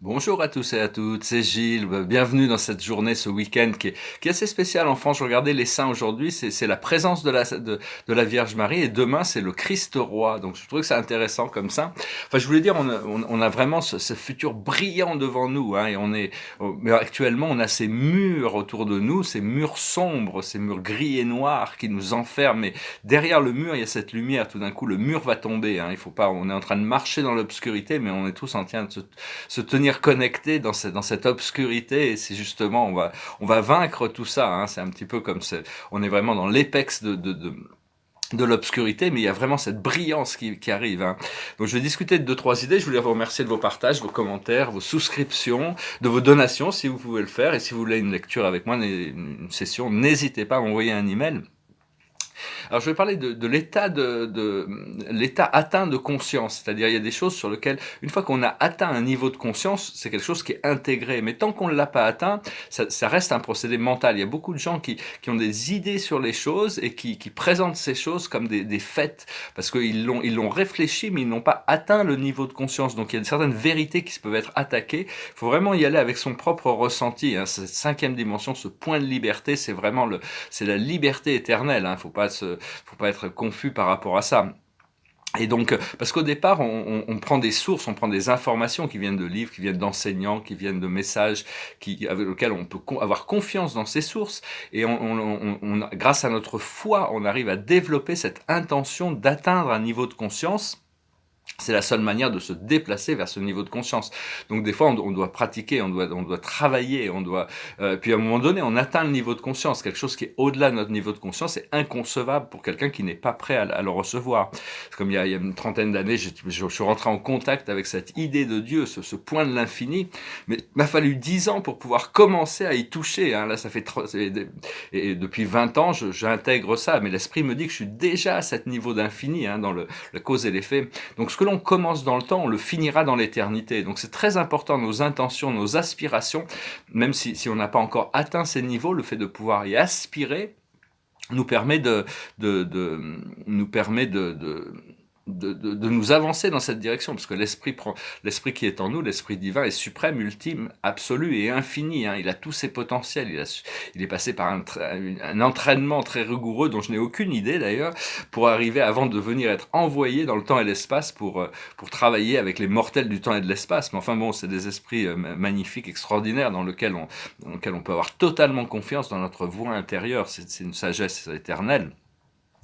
Bonjour à tous et à toutes, c'est Gilles. Bienvenue dans cette journée, ce week-end qui est assez spécial en France. Je regardais les saints aujourd'hui, c'est la présence de la Vierge Marie et demain c'est le Christ roi. Donc je trouve que c'est intéressant comme ça. Enfin, je voulais dire, on a vraiment ce futur brillant devant nous, hein, mais actuellement on a ces murs autour de nous, ces murs sombres, ces murs gris et noirs qui nous enferment. Mais derrière le mur, il y a cette lumière. Tout d'un coup, le mur va tomber, hein. Il faut pas, on est en train de marcher dans l'obscurité, mais on est tous en train de se tenir connecté dans cette obscurité. Et c'est justement, on va vaincre tout ça, hein. C'est un petit peu comme on est vraiment dans l'apex de l'obscurité, mais il y a vraiment cette brillance qui arrive, hein. Donc je vais discuter de deux, trois idées. Je voulais vous remercier de vos partages, vos commentaires, vos souscriptions, de vos donations, si vous pouvez le faire. Et si vous voulez une lecture avec moi, une session, n'hésitez pas à m'envoyer un email. Alors je vais parler de l'état atteint de conscience, c'est-à-dire il y a des choses sur lesquelles, une fois qu'on a atteint un niveau de conscience, c'est quelque chose qui est intégré. Mais tant qu'on ne l'a pas atteint, ça reste un procédé mental. Il y a beaucoup de gens qui ont des idées sur les choses et qui présentent ces choses comme des faits, parce ils l'ont réfléchi, mais ils n'ont pas atteint le niveau de conscience. Donc il y a certaines vérités qui peuvent être attaquées. Il faut vraiment y aller avec son propre ressenti, hein. Cette cinquième dimension, ce point de liberté, c'est la liberté éternelle, hein. Faut pas être confus par rapport à ça. Et donc, parce qu'au départ, on prend des sources, on prend des informations qui viennent de livres, qui viennent d'enseignants, qui viennent de messages, avec lesquels on peut avoir confiance dans ces sources. Et grâce à notre foi, on arrive à développer cette intention d'atteindre un niveau de conscience. C'est la seule manière de se déplacer vers ce niveau de conscience. Donc des fois, on doit pratiquer, on doit travailler, puis à un moment donné, on atteint le niveau de conscience. Quelque chose qui est au-delà de notre niveau de conscience est inconcevable pour quelqu'un qui n'est pas prêt à le recevoir. Comme il y a une trentaine d'années, je suis rentré en contact avec cette idée de Dieu, ce point de l'infini, mais il m'a fallu 10 ans pour pouvoir commencer à y toucher, hein. Là, et depuis 20 ans, j'intègre ça, mais l'esprit me dit que je suis déjà à cet niveau d'infini, hein, dans la cause et l'effet. Donc ce que l'on commence dans le temps, on le finira dans l'éternité. Donc c'est très important, nos intentions, nos aspirations, même si on n'a pas encore atteint ces niveaux, le fait de pouvoir y aspirer nous permet nous permet de nous avancer dans cette direction, parce que l'esprit qui est en nous, l'esprit divin, est suprême, ultime, absolu et infini, hein. Il a tous ses potentiels. Il est passé par un entraînement très rigoureux dont je n'ai aucune idée d'ailleurs, pour arriver avant de venir être envoyé dans le temps et l'espace pour travailler avec les mortels du temps et de l'espace. Mais enfin bon, c'est des esprits magnifiques, extraordinaires, dans lequel on peut avoir totalement confiance dans notre voix intérieure. C'est une sagesse éternelle.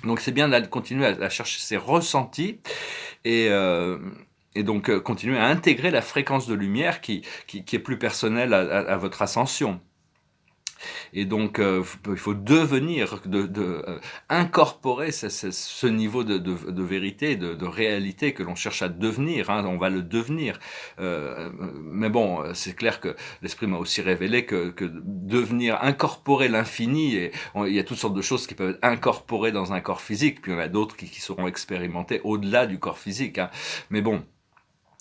Donc c'est bien de continuer à chercher ses ressentis et, euh, et donc continuer à intégrer la fréquence de lumière qui est plus personnelle à votre ascension. Et donc, il faut devenir, incorporer ce niveau de vérité, de réalité que l'on cherche à devenir, hein. On va le devenir. Mais bon, c'est clair que l'esprit m'a aussi révélé que devenir, incorporer l'infini, il y a toutes sortes de choses qui peuvent être incorporées dans un corps physique, puis il y en a d'autres qui seront expérimentées au-delà du corps physique, hein. Mais bon,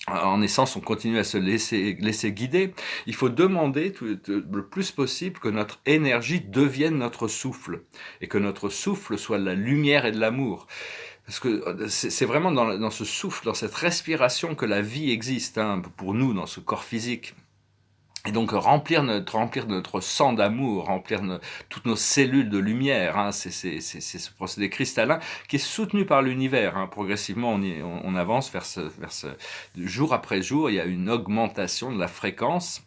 en essence, on continue à se laisser guider. Il faut demander le plus possible que notre énergie devienne notre souffle, et que notre souffle soit de la lumière et de l'amour. Parce que c'est vraiment dans ce souffle, dans cette respiration que la vie existe, hein, pour nous, dans ce corps physique. Et donc remplir notre sang d'amour, toutes nos cellules de lumière, hein. C'est ce procédé cristallin qui est soutenu par l'univers, hein. Progressivement, on avance jour après jour, il y a une augmentation de la fréquence.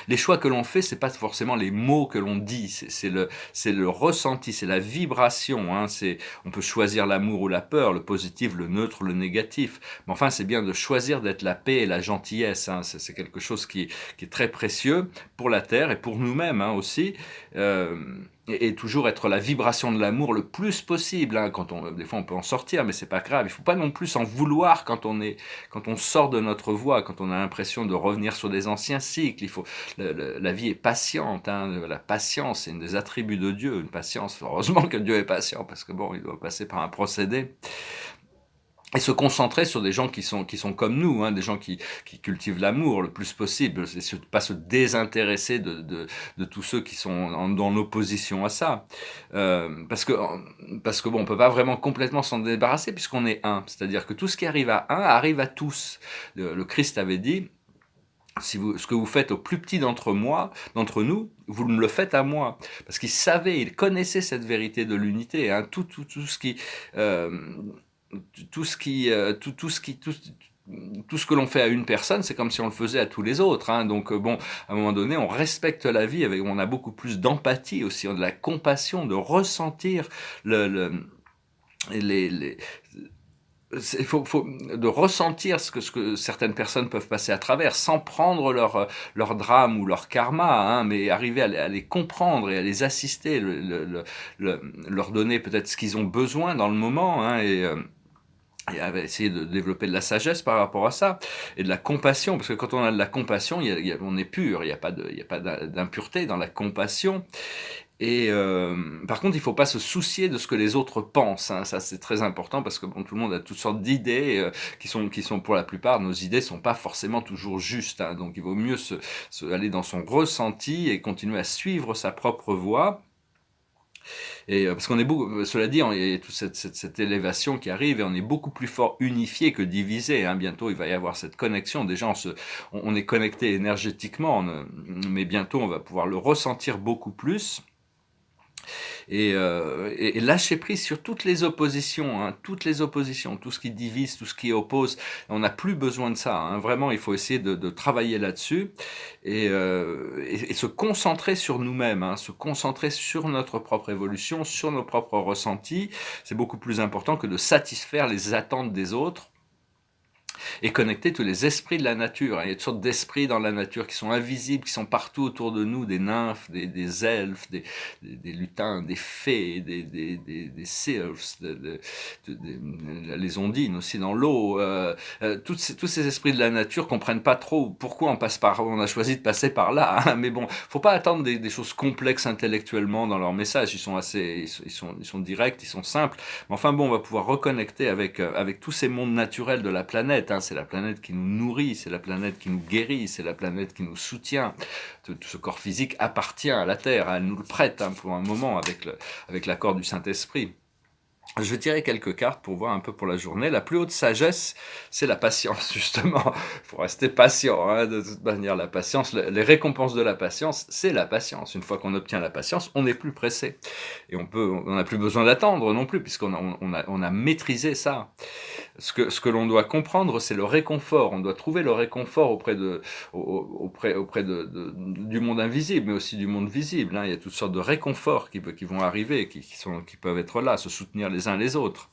Les choix que l'on fait, c'est pas forcément les mots que l'on dit, c'est le ressenti, c'est la vibration, hein. On peut choisir l'amour ou la peur, le positif, le neutre, le négatif. Mais enfin, c'est bien de choisir d'être la paix et la gentillesse, hein. C'est quelque chose qui est très précieux pour la Terre et pour nous-mêmes, hein, aussi. Euh, et toujours être la vibration de l'amour le plus possible, hein. Des fois, on peut en sortir, mais c'est pas grave. Il faut pas non plus s'en vouloir quand on sort de notre voie, quand on a l'impression de revenir sur des anciens cycles. La vie est patiente, hein. La patience, c'est un des attributs de Dieu, une patience. Heureusement que Dieu est patient, parce que bon, il doit passer par un procédé. Et se concentrer sur des gens qui sont comme nous, hein, des gens qui cultivent l'amour le plus possible, et pas se désintéresser de tous ceux qui sont dans l'opposition à ça. Parce que bon, on peut pas vraiment complètement s'en débarrasser puisqu'on est un. C'est-à-dire que tout ce qui arrive à un arrive à tous. Le Christ avait dit, Ce que vous faites au plus petit d'entre nous, vous me le faites à moi. Parce qu'il savait, il connaissait cette vérité de l'unité, hein, tout ce qui, euh, tout ce qui, tout ce qui, tout ce que l'on fait à une personne, c'est comme si on le faisait à tous les autres, hein. Donc bon, à un moment donné, on respecte la vie, on a beaucoup plus d'empathie aussi, de la compassion, de ressentir les, de ressentir ce que certaines personnes peuvent passer à travers, sans prendre leur drame ou leur karma, hein, mais arriver à les comprendre et à les assister, leur donner peut-être ce qu'ils ont besoin dans le moment, hein, et à essayer de développer de la sagesse par rapport à ça, et de la compassion, parce que quand on a de la compassion, on est pur, il y a pas d'impureté dans la compassion. Et par contre, il ne faut pas se soucier de ce que les autres pensent, hein. Ça, c'est très important parce que bon, tout le monde a toutes sortes d'idées qui sont pour la plupart, nos idées sont pas forcément toujours justes, hein. Donc, il vaut mieux aller dans son ressenti et continuer à suivre sa propre voie. Et parce qu'on est beaucoup, cela dit, il y a toute cette élévation qui arrive et on est beaucoup plus fort unifié que divisé, hein. Bientôt, il va y avoir cette connexion. Déjà, on est connecté énergétiquement, mais bientôt, on va pouvoir le ressentir beaucoup plus. Et lâcher prise sur toutes les oppositions, hein, toutes les oppositions, tout ce qui divise, tout ce qui oppose. On n'a plus besoin de ça, hein. Vraiment, il faut essayer de travailler là-dessus et se concentrer sur nous-mêmes, hein, se concentrer sur notre propre évolution, sur nos propres ressentis. C'est beaucoup plus important que de satisfaire les attentes des autres et connecter tous les esprits de la nature. Il y a toutes sortes d'esprits dans la nature qui sont invisibles, qui sont partout autour de nous, des nymphes, des elfes, des lutins, des fées, des sylphes, les ondines aussi dans l'eau. Tous ces esprits de la nature comprennent pas trop pourquoi on a choisi de passer par là, hein. Mais bon, faut pas attendre des choses complexes intellectuellement dans leurs messages. Ils sont directs, ils sont simples. Mais enfin bon, on va pouvoir reconnecter avec tous ces mondes naturels de la planète, hein. C'est la planète qui nous nourrit, c'est la planète qui nous guérit, c'est la planète qui nous soutient. Tout ce corps physique appartient à la Terre, hein. Elle nous le prête, hein, pour un moment avec l'accord du Saint-Esprit. Je vais tirer quelques cartes pour voir un peu pour la journée. La plus haute sagesse, c'est la patience, justement. Il faut rester patient, hein, de toute manière. La patience, les récompenses de la patience, c'est la patience. Une fois qu'on obtient la patience, on n'est plus pressé. Et on n'a plus besoin d'attendre non plus, on a maîtrisé ça. Ce que l'on doit comprendre, c'est le réconfort. On doit trouver le réconfort auprès du monde invisible, mais aussi du monde visible, hein. Il y a toutes sortes de réconforts qui vont arriver, qui peuvent être là, se soutenir les uns les autres.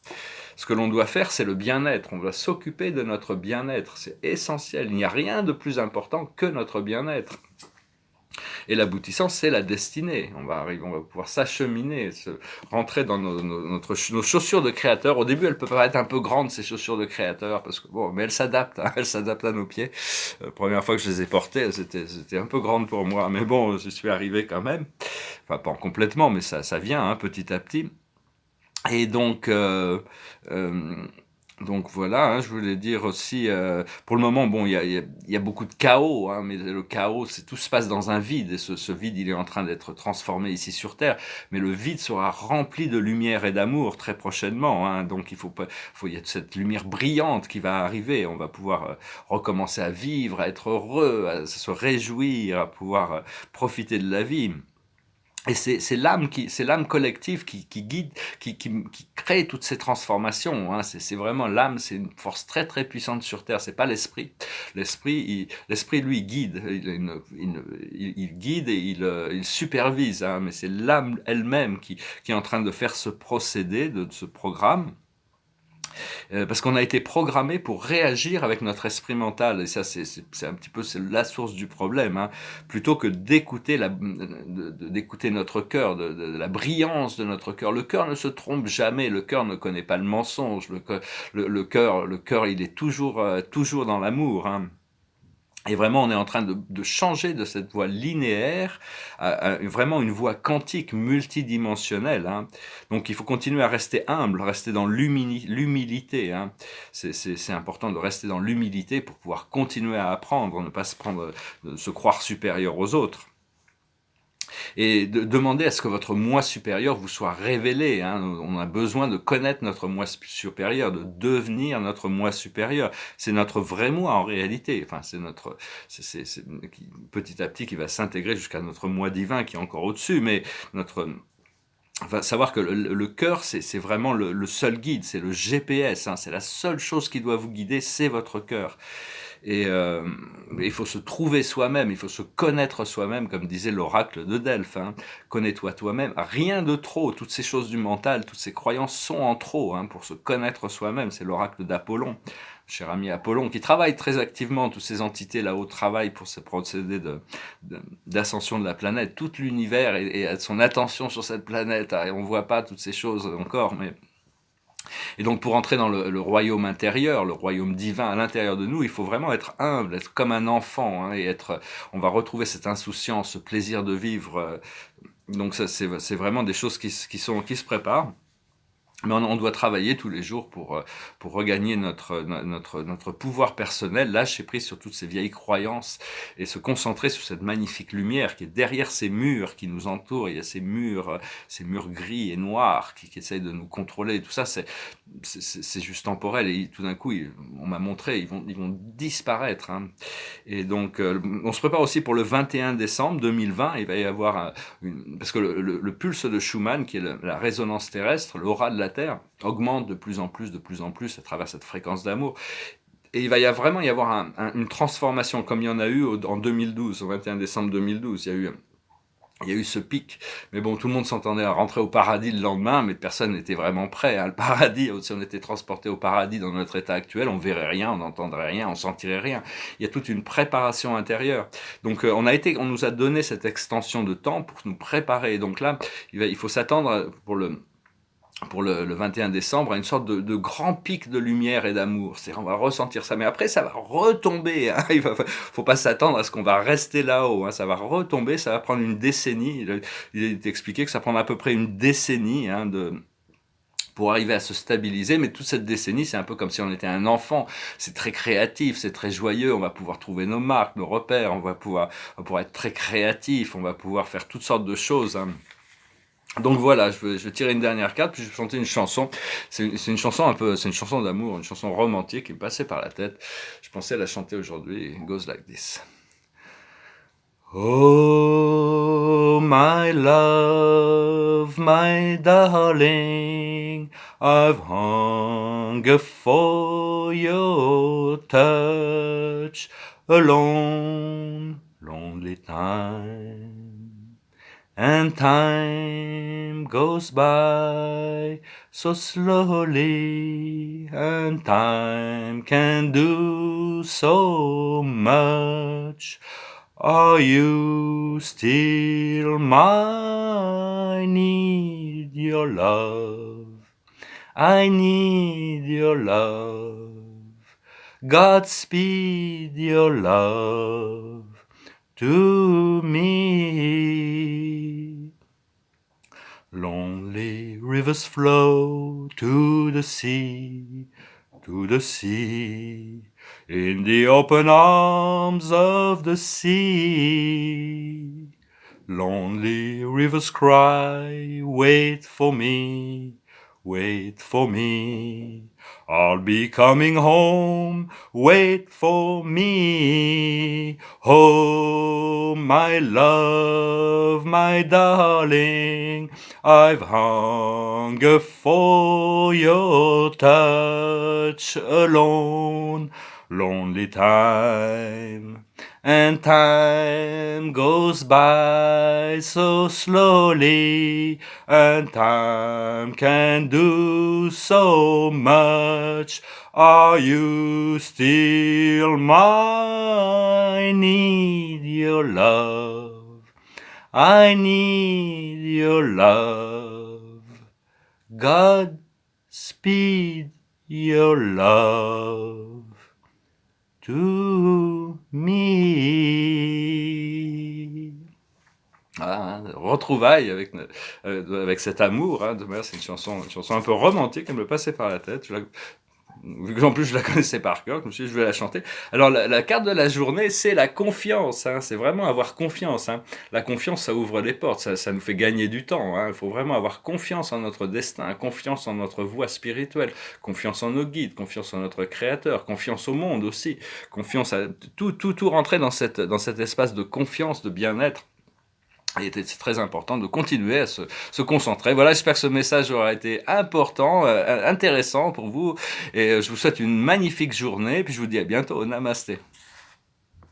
Ce que l'on doit faire, c'est le bien-être. On doit s'occuper de notre bien-être. C'est essentiel. Il n'y a rien de plus important que notre bien-être. Et l'aboutissant, c'est la destinée. On va pouvoir s'acheminer, rentrer dans nos chaussures de créateur. Au début, elles peuvent paraître un peu grandes, ces chaussures de créateur, parce que bon, mais elles s'adaptent, hein, elles s'adaptent à nos pieds. Première fois que je les ai portées, elles étaient un peu grandes pour moi, mais bon, j'y suis arrivé quand même. Enfin, pas complètement, mais ça vient, hein, petit à petit. Et donc voilà, hein, je voulais dire aussi, pour le moment, bon, il y a beaucoup de chaos, hein, mais le chaos, tout se passe dans un vide, et ce vide, il est en train d'être transformé ici sur Terre, mais le vide sera rempli de lumière et d'amour très prochainement, hein. Donc il y a cette lumière brillante qui va arriver, on va pouvoir recommencer à vivre, à être heureux, à se réjouir, à pouvoir profiter de la vie. Et c'est l'âme collective qui guide, qui crée toutes ces transformations, hein. C'est vraiment l'âme, c'est une force très très puissante sur Terre. C'est pas l'esprit. L'esprit lui guide, il guide et il supervise, hein. Mais c'est l'âme elle-même qui est en train de faire ce procédé, de ce programme. Parce qu'on a été programmé pour réagir avec notre esprit mental, et ça c'est un petit peu la source du problème, hein. Plutôt que d'écouter d'écouter notre cœur, de la brillance de notre cœur. Le cœur ne se trompe jamais, le cœur ne connaît pas le mensonge, le cœur il est toujours dans l'amour, hein. Et vraiment, on est en train de changer de cette voie linéaire à vraiment une voie quantique multidimensionnelle, hein. Donc, il faut continuer à rester humble, rester dans l'humilité, hein. C'est important de rester dans l'humilité pour pouvoir continuer à apprendre, ne pas se croire supérieur aux autres. et de demander à ce que votre moi supérieur vous soit révélé, hein. On a besoin de connaître notre moi supérieur, de devenir notre moi supérieur. C'est notre vrai moi en réalité. Enfin, c'est notre, petit à petit qui va s'intégrer jusqu'à notre moi divin qui est encore au-dessus, mais notre enfin, savoir que le cœur, c'est vraiment le seul guide, c'est le GPS, hein, c'est la seule chose qui doit vous guider, c'est votre cœur. Et il faut se trouver soi-même, il faut se connaître soi-même, comme disait l'oracle de Delphes, hein. Connais-toi toi-même, rien de trop, toutes ces choses du mental, toutes ces croyances sont en trop, hein, pour se connaître soi-même, c'est l'oracle d'Apollon, cher ami Apollon, qui travaille très activement, toutes ces entités là-haut travaillent pour ce procédé d'ascension de la planète, tout l'univers et a son attention sur cette planète, hein, et on ne voit pas toutes ces choses encore, mais et donc pour entrer dans le royaume intérieur, le royaume divin à l'intérieur de nous, il faut vraiment être humble, être comme un enfant, hein, et être, on va retrouver cette insouciance, ce plaisir de vivre. Donc ça, c'est vraiment des choses qui se préparent. Mais on doit travailler tous les jours pour regagner notre pouvoir personnel, lâcher prise sur toutes ces vieilles croyances et se concentrer sur cette magnifique lumière qui est derrière ces murs qui nous entourent. Il y a ces murs gris et noirs qui essayent de nous contrôler. Tout ça, c'est juste temporel. Et tout d'un coup, on m'a montré, ils vont disparaître, hein. Et donc, on se prépare aussi pour le 21 décembre 2020. Il va y avoir parce que le pulse de Schumann, qui est la résonance terrestre, l'aura de la Terre, augmente de plus en plus à travers cette fréquence d'amour. Et il va vraiment y avoir une transformation, comme il y en a eu en 2012, au 21 décembre 2012. Il y a eu ce pic, mais bon, tout le monde s'entendait à rentrer au paradis le lendemain, mais personne n'était vraiment prêt, hein. Le paradis, si on était transporté au paradis dans notre état actuel, on verrait rien, on n'entendrait rien, on sentirait rien. Il y a toute une préparation intérieure. Donc, on nous a donné cette extension de temps pour nous préparer. Donc là, il faut s'attendre pour le 21 décembre, à une sorte de grand pic de lumière et d'amour. On va ressentir ça, mais après ça va retomber, hein. Faut pas s'attendre à ce qu'on va rester là-haut, hein. Ça va retomber, ça va prendre une décennie. Il est expliqué que ça prendra à peu près une décennie, hein, pour arriver à se stabiliser, mais toute cette décennie, c'est un peu comme si on était un enfant. C'est très créatif, c'est très joyeux, on va pouvoir trouver nos marques, nos repères, on va pouvoir être très créatif, on va pouvoir faire toutes sortes de choses, hein. Donc voilà, je vais tirer une dernière carte, puis je vais chanter une chanson. C'est une chanson c'est une chanson d'amour, une chanson romantique qui me passait par la tête. Je pensais la chanter aujourd'hui. It goes like this. Oh, my love, my darling, I've hunger for your touch, a long, lonely time. And time goes by so slowly, and time can do so much. Are you still mine? I need your love. I need your love. Godspeed your love to me. Lonely rivers flow to the sea, in the open arms of the sea. Lonely rivers cry, wait for me, wait for me. I'll be coming home, wait for me. Oh, my love, my darling, I've hunger for your touch alone, lonely time. And time goes by so slowly, and time can do so much. Are you still mine? I need your love. I need your love. God speed your love to me. Ah, retrouvailles avec cet amour, hein. C'est une chanson un peu romantique, elle me passait par la tête. vu qu'en plus je la connaissais par cœur, je me suis dit, je vais la chanter. Alors, la carte de la journée, c'est la confiance, hein, c'est vraiment avoir confiance, hein. La confiance, ça ouvre les portes, ça nous fait gagner du temps, hein. Il faut vraiment avoir confiance en notre destin, confiance en notre voie spirituelle, confiance en nos guides, confiance en notre Créateur, confiance au monde aussi, confiance à tout rentrer dans cet espace de confiance, de bien-être. C'est très important de continuer à se concentrer. Voilà, j'espère que ce message aura été important, intéressant pour vous. Et je vous souhaite une magnifique journée. Puis je vous dis à bientôt. Namasté.